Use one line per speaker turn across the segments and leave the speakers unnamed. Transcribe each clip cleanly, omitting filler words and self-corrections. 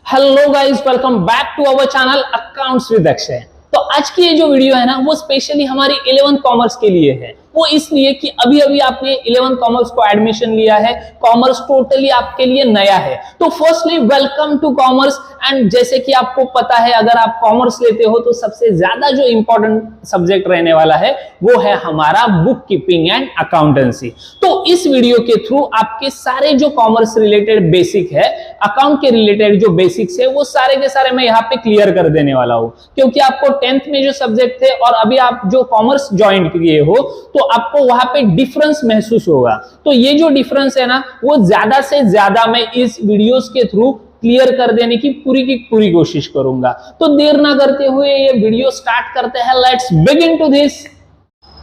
Hello guys, welcome back to our channel accounts with Akshay. तो आज की ये जो वीडियो है ना, वो स्पेशली हमारी 11th कॉमर्स के लिए है। वो इसलिए कि अभी अभी आपने 11th कॉमर्स को एडमिशन लिया है, कॉमर्स टोटली आपके लिए नया है। तो firstly welcome to commerce. And जैसे कि आपको पता है, अगर आप कॉमर्स लेते हो तो सबसे ज्यादा जो इंपॉर्टेंट सब्जेक्ट रहने वाला है वो है हमारा बुक कीपिंग एंड अकाउंटेंसी। तो इस वीडियो के थ्रू आपके सारे जो कॉमर्स रिलेटेड बेसिक है, अकाउंट के रिलेटेड जो बेसिक्स है, वो सारे के सारे मैं यहाँ पे क्लियर कर देने वाला हूँ। क्योंकि आपको 10th में जो सब्जेक्ट थे और अभी आप जो कॉमर्स ज्वाइन किए हो, तो आपको वहां पे डिफरेंस महसूस होगा। तो ये जो डिफरेंस है ना, वो ज्यादा से ज्यादा मैं इस वीडियोस के थ्रू क्लियर कर देने की पूरी कोशिश करूंगा। तो देर ना करते हुए ये वीडियो स्टार्ट करते हैं। Let's begin to this.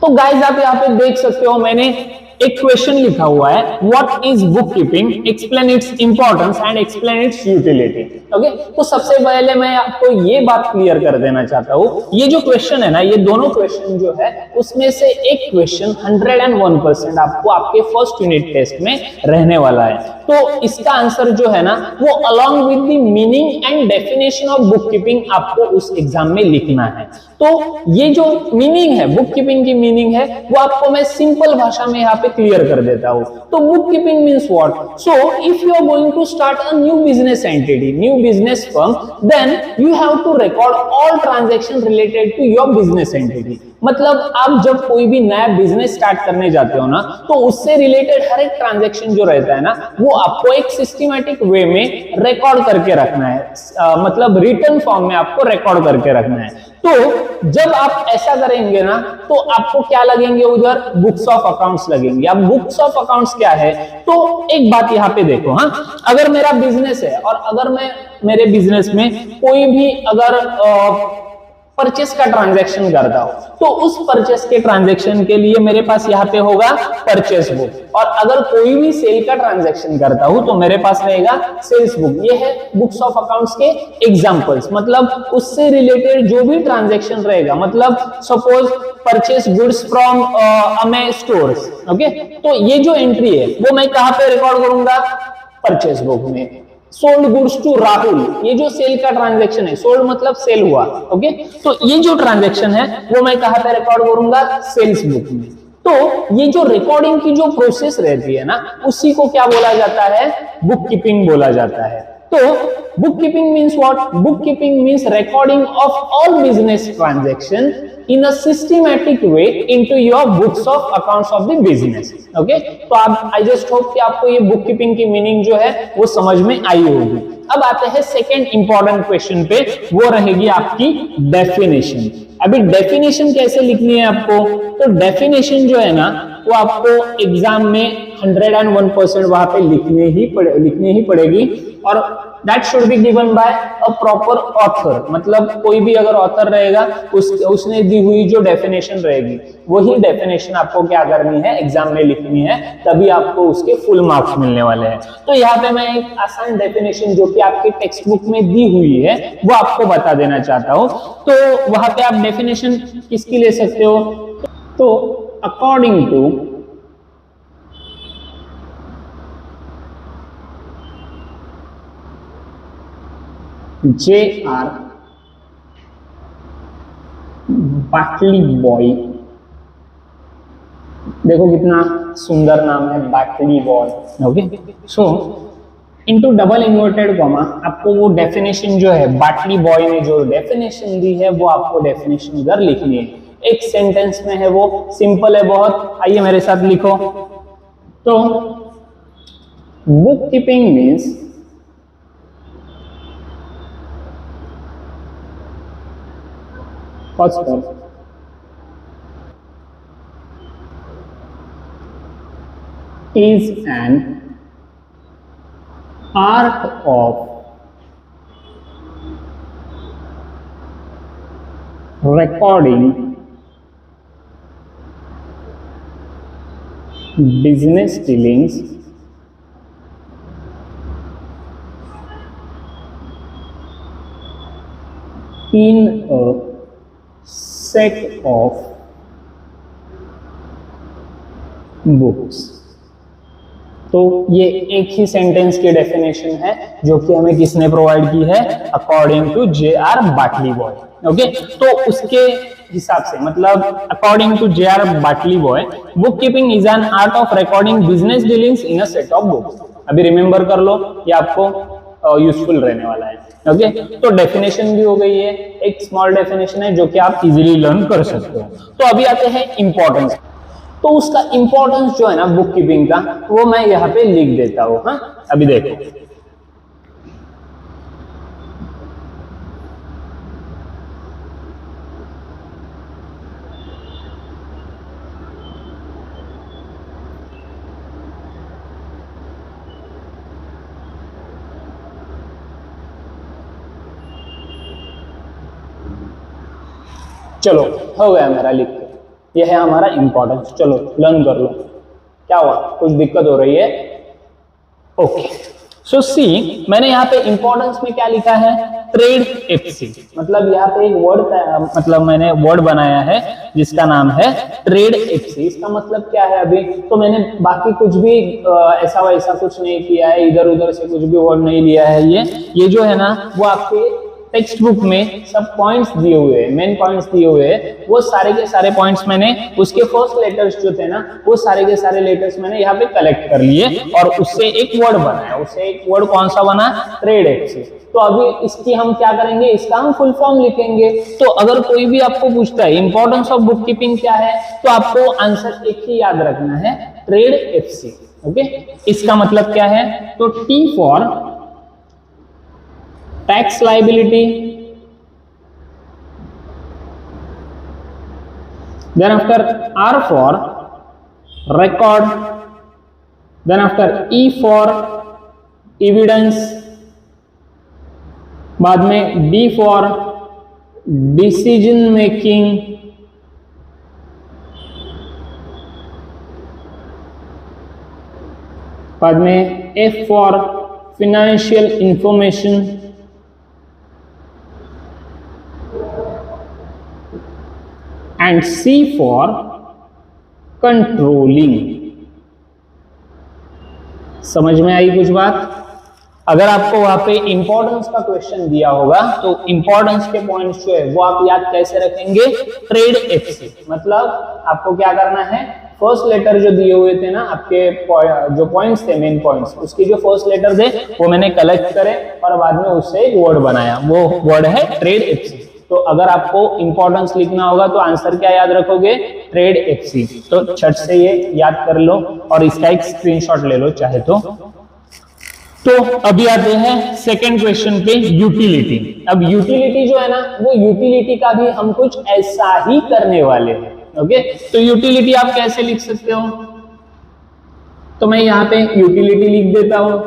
तो गाइस, आप यहाँ पे देख सकते हो, मैंने एक क्वेश्चन लिखा हुआ है, what is book keeping, explain its importance and explain it's utility. Okay, तो सबसे पहले मैं आपको ये बात क्लियर कर देना चाहता हूँ, ये जो क्वेश्चन है ना, ये दोनों क्वेश्चन जो है, उसमें से एक क्वेश्चन 101% आपको आपके फर्स्ट यूनिट टेस्ट में रहने वाला है। तो इसका आंसर जो है ना, वो along with the meaning and definition of book keeping आपको उस एग्जाम में लिखना है। तो ये जो मीनिंग है, बुक कीपिंग की मीनिंग है, वो आपको मैं सिंपल भाषा में यहाँ पे क्लियर कर देता हूँ। तो book keeping means what? So if you are going to start a new business entity, new business firm, then you have to record all transaction related to your business entity. मतलब आप जब कोई भी नया बिजनेस स्टार्ट करने जाते हो ना, तो उससे रिलेटेड हर एक ट्रांजैक्शन जो रहता है ना, वो आपको एक सिस्टमैटिक वे में रिकॉर्ड करके रखना है। मतलब रिटन फॉर्म में आपको रिकॉर्ड करके रखना है। तो जब आप ऐसा करेंगे ना, तो आपको क्या लगेंगे? उधर बुक्स ऑफ अकाउंट्स लगेंगे। अब बुक्स ऑफ अकाउंट्स क्या है? तो एक बात यहाँ पे देखो, हाँ, अगर मेरा बिजनेस है और अगर मैं मेरे बिजनेस में कोई भी अगर परचेस का ट्रांजैक्शन करता हूं, तो उस परचेस के ट्रांजैक्शन के लिए मेरे पास यहाँ पे होगा परचेस बुक। और अगर कोई भी सेल का ट्रांजैक्शन करता हूं, तो मेरे पास रहेगा सेल्स बुक। ये है बुक्स ऑफ अकाउंट्स के एग्जांपल्स। मतलब उससे रिलेटेड जो भी ट्रांजैक्शन रहेगा, मतलब suppose purchase goods from Amay stores, okay, तो ये जो एंट्री है वो मैं कहां पे रिकॉर्ड करूंगा? परचेस बुक में। सोल्ड गुड्स टू राहुल, ये जो सेल का ट्रांजैक्शन है, सोल्ड मतलब सेल हुआ, ओके, तो ये जो ट्रांजैक्शन है वो मैं कहां पे रिकॉर्ड करूंगा? सेल्स बुक में। तो ये जो रिकॉर्डिंग की जो प्रोसेस रहती है ना, उसी को क्या बोला जाता है? बुक कीपिंग बोला जाता है। तो book keeping means what? Book keeping means recording of all business transaction in a systematic way into your books of accounts of the business. Okay, तो आप I just hope कि आपको ये बुक कीपिंग की मीनिंग जो है वो समझ में आई होगी। अब आते हैं सेकेंड इंपॉर्टेंट क्वेश्चन पे, वो रहेगी आपकी डेफिनेशन। अभी डेफिनेशन कैसे लिखनी है आपको? तो डेफिनेशन जो है ना, वो आपको एग्जाम में 101% वहां पे लिखनी ही पड़ेगी। और that should be given by a proper author। मतलब कोई भी अगर ऑथर रहेगा, उसने दी हुई जो डेफिनेशन रहेगी, वही डेफिनेशन आपको क्या करनी है? एग्जाम में लिखनी है, तभी आपको उसके फुल मार्क्स मिलने वाले हैं। तो यहाँ पे मैं एक आसान डेफिनेशन जो कि आपके टेक्स्ट बुक में दी हुई है, वो आपको बता देना चाहता हूँ। तो वहां पे आप डेफिनेशन किसकी ले सकते हो? तो अकॉर्डिंग टू J.R. बाटली बॉय, देखो कितना सुंदर नाम है, बाटली बॉय। ओके, सो इनटू डबल इन्वर्टेड कॉमा आपको वो डेफिनेशन जो है, बाटली बॉय ने जो डेफिनेशन दी है, वो आपको डेफिनेशन उधर लिखनी है। एक सेंटेंस में है, वो सिंपल है बहुत। आइए मेरे साथ लिखो। तो book keeping means first one is an art of recording business dealings in a set of books। तो ये एक ही सेंटेंस की डेफिनेशन है जो कि हमें किसने प्रोवाइड की है, अकॉर्डिंग टू J.R. बाटली बॉय। ओके, तो उसके हिसाब से मतलब according to J.R. Batliboi, book keeping is an art of recording business dealings in a set of books. अभी रिमेंबर कर लो, ये आपको यूजफुल रहने वाला है। ओके, तो डेफिनेशन भी हो गई है, एक स्मॉल डेफिनेशन है जो कि आप इजीली लर्न कर सकते हो। तो अभी आते हैं इंपॉर्टेंस। तो उसका इंपॉर्टेंस जो है ना बुक कीपिंग का, वो मैं यहाँ पे लिख देता हूँ। हाँ, अभी देखो, चलो हो गया मेरा लिख के, ये है हमारा इंपॉर्टेंस। चलो लर्न कर लो। क्या हुआ, कुछ दिक्कत हो रही है? ओके, सो सी, मैंने यहाँ पे इंपॉर्टेंस में क्या लिखा है, ट्रेड एफसी। मतलब यहाँ पे एक वर्ड, मतलब मैंने वर्ड बनाया है जिसका नाम है ट्रेड एफसी। इसका मतलब क्या है? अभी तो मैंने बाकी कुछ भी ऐसा वैसा कुछ नहीं किया है, इधर उधर से कुछ भी वर्ड नहीं लिया है। ये जो है ना वो आपके टेक्स्ट बुक में सब पॉइंट्स दिए हुए हैं, मेन पॉइंट्स दिए हुए हैं, वो सारे के सारे पॉइंट्स मैंने उसके फर्स्ट लेटर्स जो थे ना, वो सारे के सारे लेटर्स मैंने यहाँ पे कलेक्ट कर लिए और उससे एक वर्ड बनाया। उससे एक वर्ड कौन सा बना? Trade FC. तो अभी इसकी हम क्या करेंगे, इसका हम फुल फॉर्म लिखेंगे। तो अगर कोई भी आपको पूछता है इंपॉर्टेंस ऑफ बुक कीपिंग क्या है, तो आपको आंसर एक ही याद रखना है, ट्रेड एफसी। ओके, इसका मतलब क्या है? तो T for tax liability, then after R for record, then after E for evidence, बाद में D for decision making, बाद में F for financial information, and C for controlling। समझ में आई कुछ बात? अगर आपको वहां पे इंपॉर्टेंस का क्वेश्चन दिया होगा तो इंपॉर्टेंस के पॉइंट्स जो है वो आप याद कैसे रखेंगे? Trade FC. मतलब आपको क्या करना है, फर्स्ट लेटर जो दिए हुए थे ना आपके जो पॉइंट्स थे, मेन पॉइंट्स, उसके जो फर्स्ट लेटर थे वो मैंने कलेक्ट करे और बाद में उससे एक वर्ड बनाया, वो वर्ड है ट्रेड एफसी। तो अगर आपको इंपॉर्टेंस लिखना होगा तो आंसर क्या याद रखोगे? Trade FC. तो छट से ये याद कर लो और इसका एक स्क्रीनशॉट ले लो चाहे तो। अभी आते हैं सेकंड क्वेश्चन पे, यूटिलिटी। अब यूटिलिटी जो है ना, वो यूटिलिटी का भी हम कुछ ऐसा ही करने वाले हैं। ओके, तो यूटिलिटी आप कैसे लिख सकते हो? तो मैं यहाँ पे यूटिलिटी लिख देता हूं।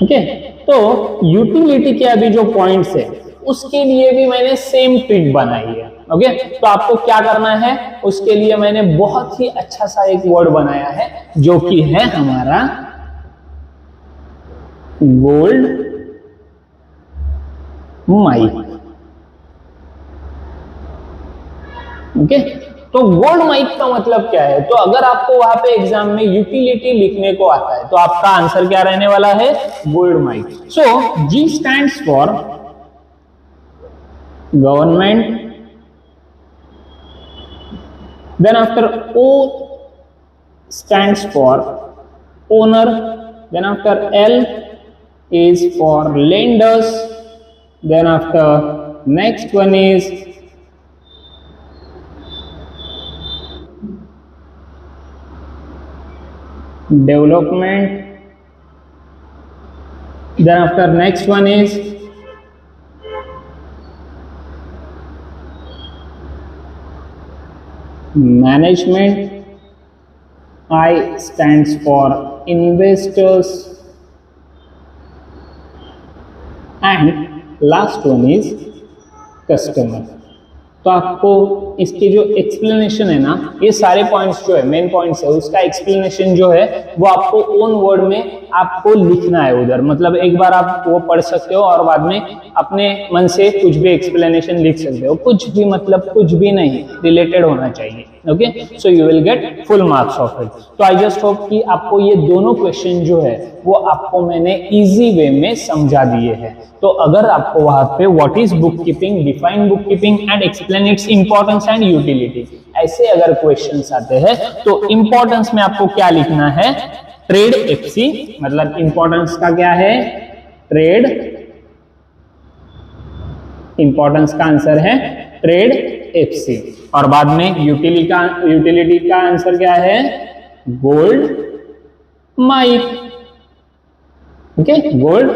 ओके, तो यूटिलिटी के अभी जो पॉइंट्स है उसके लिए भी मैंने सेम ट्रिक बनाई है। ओके, तो आपको क्या करना है, उसके लिए मैंने बहुत ही अच्छा सा एक वर्ड बनाया है जो कि है हमारा गोल्ड माइक। ओके, तो गोल्ड माइक का मतलब क्या है? तो अगर आपको वहां पे एग्जाम में यूटिलिटी लिखने को आता है तो आपका आंसर क्या रहने वाला है? Gold mike. So G stands for government, then after O stands for owner, then after L is for lenders, then after next one is development, then after next one is management, I stands for investors, and last one is customer. तो आपको इसके जो explanation है ना, ये सारे points जो है मेन पॉइंट्स है उसका एक्सप्लेनेशन जो है वो आपको ओन वर्ड में आपको लिखना है उधर। मतलब एक बार आप वो पढ़ सकते हो और बाद में अपने मन से कुछ भी एक्सप्लेनेशन लिख सकते हो, कुछ भी मतलब कुछ भी नहीं, रिलेटेड होना चाहिए। Okay, so you will get full marks of it. तो आई जस्ट होप कि आपको ये दोनों क्वेश्चन जो है वो आपको मैंने इजी वे में समझा दिए हैं। तो अगर आपको वहां पे what is book keeping, define book keeping and explain its importance and utility, ऐसे अगर क्वेश्चंस आते हैं तो इंपॉर्टेंस में आपको क्या लिखना है, ट्रेड एफसी, मतलब इंपॉर्टेंस का क्या है, ट्रेड, इंपॉर्टेंस का आंसर है ट्रेड एफसी, और बाद में यूटिलिटी का आंसर क्या है, gold mike. Okay, gold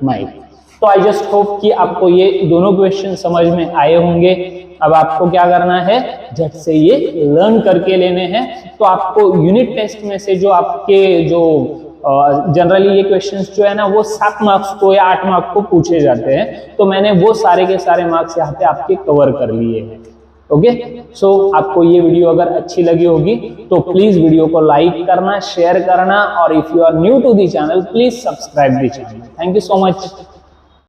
mike. तो आई जस्ट होप कि आपको ये दोनों क्वेश्चन समझ में आए होंगे। अब आपको क्या करना है, झट से ये लर्न करके लेने हैं। तो आपको यूनिट टेस्ट में से जो आपके जो जनरली ये क्वेश्चंस जो है ना वो 7 मार्क्स को या 8 मार्क्स को पूछे जाते हैं, तो मैंने वो सारे के सारे मार्क्स यहाँ पे आपके कवर कर लिए हैं। ओके, सो आपको ये वीडियो अगर अच्छी लगी होगी तो प्लीज वीडियो को लाइक करना, शेयर करना, और if you are new to the channel please subscribe the channel. Thank you so much.